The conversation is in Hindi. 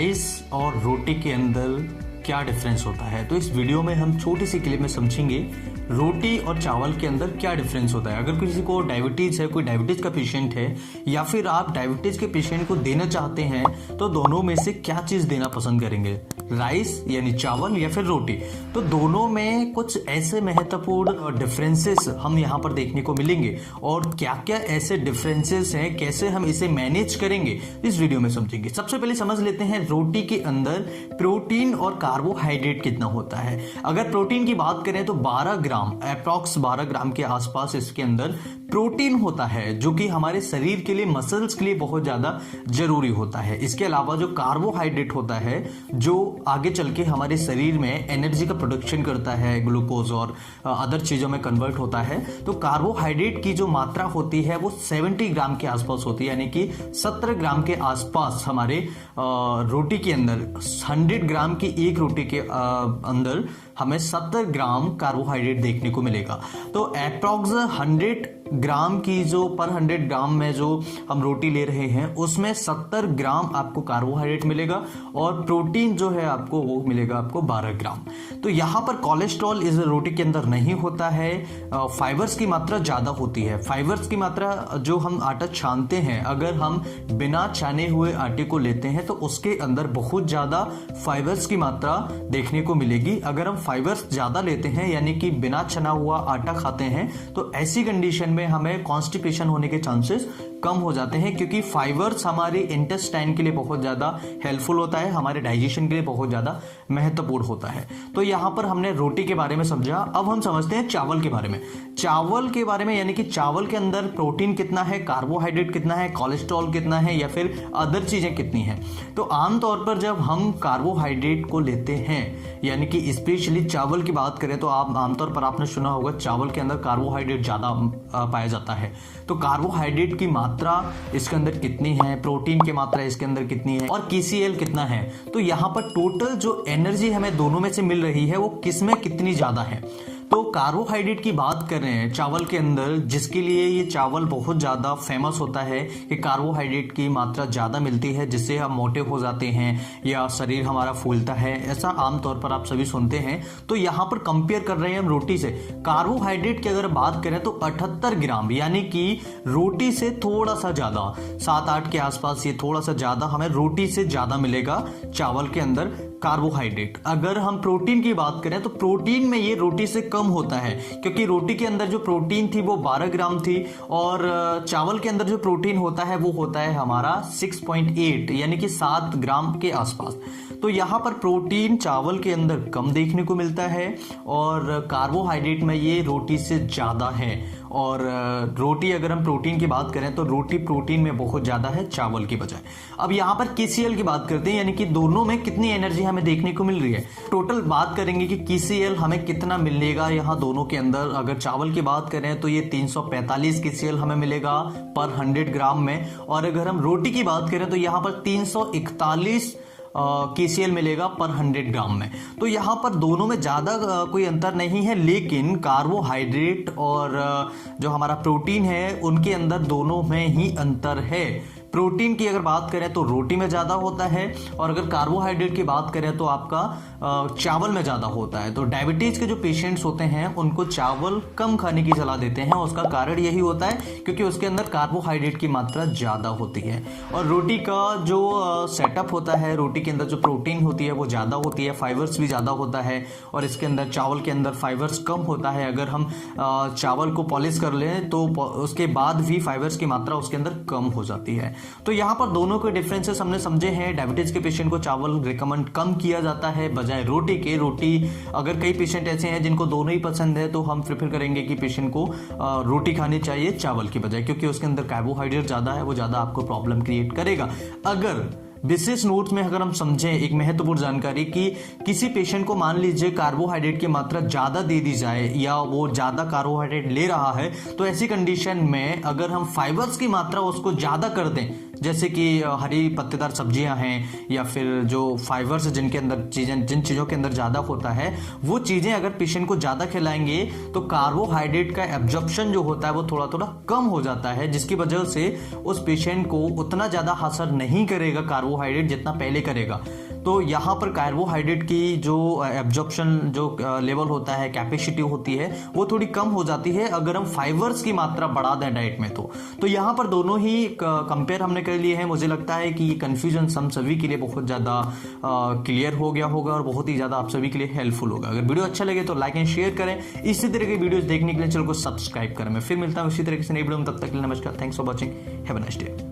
राइस और रोटी के अंदर क्या डिफरेंस होता है। तो इस वीडियो में हम छोटी सी क्लिप में समझेंगे रोटी और चावल के अंदर क्या डिफरेंस होता है। अगर किसी को डायबिटीज है, कोई डायबिटीज का पेशेंट है या फिर आप डायबिटीज के पेशेंट को देना चाहते हैं तो दोनों में से क्या चीज देना पसंद करेंगे, राइस यानी चावल या फिर रोटी। तो दोनों में कुछ ऐसे महत्वपूर्ण डिफरेंसेस हम यहाँ पर देखने को मिलेंगे और क्या क्या ऐसे डिफरेंसेस हैं, कैसे हम इसे मैनेज करेंगे, इस वीडियो में समझेंगे। सबसे पहले समझ लेते हैं रोटी के अंदर प्रोटीन और कार्बोहाइड्रेट कितना होता है। अगर प्रोटीन की बात करें तो 12 ग्राम, अप्रॉक्स 12 ग्राम के आसपास इसके अंदर प्रोटीन होता है, जो कि हमारे शरीर के लिए, मसल्स के लिए बहुत ज्यादा जरूरी होता है। इसके अलावा जो कार्बोहाइड्रेट होता है, जो आगे चल के हमारे शरीर में एनर्जी का प्रोडक्शन करता है, ग्लूकोज और अदर चीजों में कन्वर्ट होता है। तो कार्बोहाइड्रेट की जो मात्रा होती है वो 70 ग्राम के आसपास होती है, यानी कि 17 ग्राम के आसपास हमारे रोटी के अंदर, 100 ग्राम की एक रोटी के अंदर हमें 70 ग्राम कार्बोहाइड्रेट देखने को मिलेगा। तो अप्रॉक्स 100 ग्राम की जो पर 100 ग्राम में जो हम रोटी ले रहे हैं उसमें 70 ग्राम आपको कार्बोहाइड्रेट मिलेगा और प्रोटीन जो है आपको वो मिलेगा आपको 12 ग्राम। तो यहाँ पर कोलेस्ट्रॉल इस रोटी के अंदर नहीं होता है। फाइबर्स की मात्रा ज्यादा होती है। फाइबर्स की मात्रा, जो हम आटा छानते हैं, अगर हम बिना छाने हुए आटे को लेते हैं तो उसके अंदर बहुत ज्यादा फाइबर्स की मात्रा देखने को मिलेगी। अगर हम फाइबर्स ज्यादा लेते हैं यानी कि बिना छना हुआ आटा खाते हैं तो ऐसी कंडीशन में हमें कॉन्स्टिपेशन होने के चांसेस कम हो जाते हैं, क्योंकि फाइबर्स हमारे इंटेस्टाइन के लिए बहुत ज्यादा हेल्पफुल होता है, हमारे डाइजेशन के लिए बहुत ज्यादा महत्वपूर्ण होता है। तो यहां पर हमने रोटी के बारे में समझा। अब हम समझते हैं चावल के बारे में। चावल के बारे में यानी कि चावल के अंदर प्रोटीन कितना है, कार्बोहाइड्रेट कितना है, कोलेस्ट्रॉल कितना है या फिर अदर चीजें कितनी है। तो आमतौर पर जब हम कार्बोहाइड्रेट को लेते हैं, यानी कि स्पेशली चावल की बात करें, तो आप आमतौर पर आपने सुना होगा चावल के अंदर कार्बोहाइड्रेट ज्यादा पाया जाता है। तो कार्बोहाइड्रेट की मात्रा इसके अंदर कितनी है, प्रोटीन की मात्रा इसके अंदर कितनी है और KCl कितना है। तो यहां पर टोटल जो एनर्जी हमें दोनों में से मिल रही है वो किसमें कितनी ज्यादा है। तो कार्बोहाइड्रेट की बात कर रहे हैं चावल के अंदर, जिसके लिए ये चावल बहुत ज्यादा फेमस होता है कि कार्बोहाइड्रेट की मात्रा ज्यादा मिलती है, जिससे हम मोटे हो जाते हैं या शरीर हमारा फूलता है, ऐसा आमतौर पर आप सभी सुनते हैं। तो यहाँ पर कंपेयर कर रहे हैं हम रोटी से। कार्बोहाइड्रेट की अगर बात करें तो 78 ग्राम, यानी कि रोटी से थोड़ा सा ज्यादा, 7-8 के आसपास, ये थोड़ा सा ज्यादा हमें रोटी से ज्यादा मिलेगा चावल के अंदर कार्बोहाइड्रेट। अगर हम प्रोटीन की बात करें तो प्रोटीन में ये रोटी से कम होता है, क्योंकि रोटी के अंदर जो प्रोटीन थी वो 12 ग्राम थी और चावल के अंदर जो प्रोटीन होता है वो होता है हमारा 6.8, यानी कि 7 ग्राम के आसपास। तो यहाँ पर प्रोटीन चावल के अंदर कम देखने को मिलता है और कार्बोहाइड्रेट में ये रोटी से ज्यादा है। और रोटी, अगर हम प्रोटीन की बात करें तो रोटी प्रोटीन में बहुत ज्यादा है चावल की बजाय। अब यहाँ पर KCl की बात करते हैं, यानी कि दोनों में कितनी एनर्जी हमें देखने को मिल रही है। टोटल बात करेंगे कि KCl हमें कितना मिलेगा यहाँ दोनों के अंदर। अगर चावल की बात करें तो ये 345 KCl हमें मिलेगा पर 100 ग्राम में, और अगर हम रोटी की बात करें तो यहाँ पर 341 KCl मिलेगा पर 100 ग्राम में। तो यहाँ पर दोनों में ज़्यादा कोई अंतर नहीं है, लेकिन कार्बोहाइड्रेट और जो हमारा प्रोटीन है उनके अंदर दोनों में ही अंतर है। प्रोटीन की अगर बात करें तो रोटी में ज़्यादा होता है और अगर कार्बोहाइड्रेट की बात करें तो आपका चावल में ज़्यादा होता है। तो डायबिटीज़ के जो पेशेंट्स होते हैं उनको चावल कम खाने की सलाह देते हैं। उसका कारण यही होता है क्योंकि उसके अंदर कार्बोहाइड्रेट की मात्रा ज़्यादा होती है। और रोटी का जो सेटअप होता है, रोटी के अंदर जो प्रोटीन होती है वो ज़्यादा होती है, फाइबर्स भी ज़्यादा होता है, और इसके अंदर चावल के अंदर फाइबर्स कम होता है। अगर हम चावल को पॉलिश कर लें तो उसके बाद भी फाइबर्स की मात्रा उसके अंदर कम हो जाती है। तो यहाँ पर दोनों के डिफरेंसेस हमने समझे हैं। डायबिटीज के पेशेंट को चावल रिकमेंड कम किया जाता है बजाय रोटी के। रोटी, अगर कई पेशेंट ऐसे हैं जिनको दोनों ही पसंद है तो हम प्रेफर करेंगे कि पेशेंट को रोटी खानी चाहिए चावल की बजाय, क्योंकि उसके अंदर कार्बोहाइड्रेट ज्यादा है, वो ज्यादा आपको प्रॉब्लम क्रिएट करेगा। अगर विशेष नोट्स में अगर हम समझें एक महत्वपूर्ण जानकारी कि किसी पेशेंट को मान लीजिए कार्बोहाइड्रेट की मात्रा ज़्यादा दे दी जाए या वो ज़्यादा कार्बोहाइड्रेट ले रहा है, तो ऐसी कंडीशन में अगर हम फाइबर्स की मात्रा उसको ज़्यादा कर दें, जैसे कि हरी पत्तेदार सब्जियां हैं या फिर जो फाइबर्स जिनके अंदर जिन चीज़ों के अंदर ज़्यादा होता है, वो चीज़ें अगर पेशेंट को ज़्यादा खिलाएंगे तो कार्बोहाइड्रेट का एब्जॉर्प्शन जो होता है वो थोड़ा थोड़ा कम हो जाता है, जिसकी वजह से उस पेशेंट को उतना ज़्यादा असर नहीं करेगा कार्बोहाइड्रेट जितना पहले करेगा। तो यहाँ पर कार्बोहाइड्रेट की जो एब्जॉर्प्शन जो लेवल होता है, कैपेसिटी होती है, वो थोड़ी कम हो जाती है अगर हम फाइबर्स की मात्रा बढ़ा दें डाइट में। तो यहाँ पर दोनों ही कंपेयर हमने कर लिए हैं। मुझे लगता है कि ये कन्फ्यूजन हम सभी के लिए बहुत ज़्यादा क्लियर हो गया होगा और बहुत ही ज़्यादा आप सभी के लिए हेल्पफुल होगा। अगर वीडियो अच्छा लगे तो लाइक एंड शेयर करें। इसी तरह की वीडियोस देखने के लिए चैनल को सब्सक्राइब करें। मैं फिर मिलता हूँ इसी तरह से नई वीडियो में, तब तक के लिए नमस्कार। Thanks for watching. Have a nice day.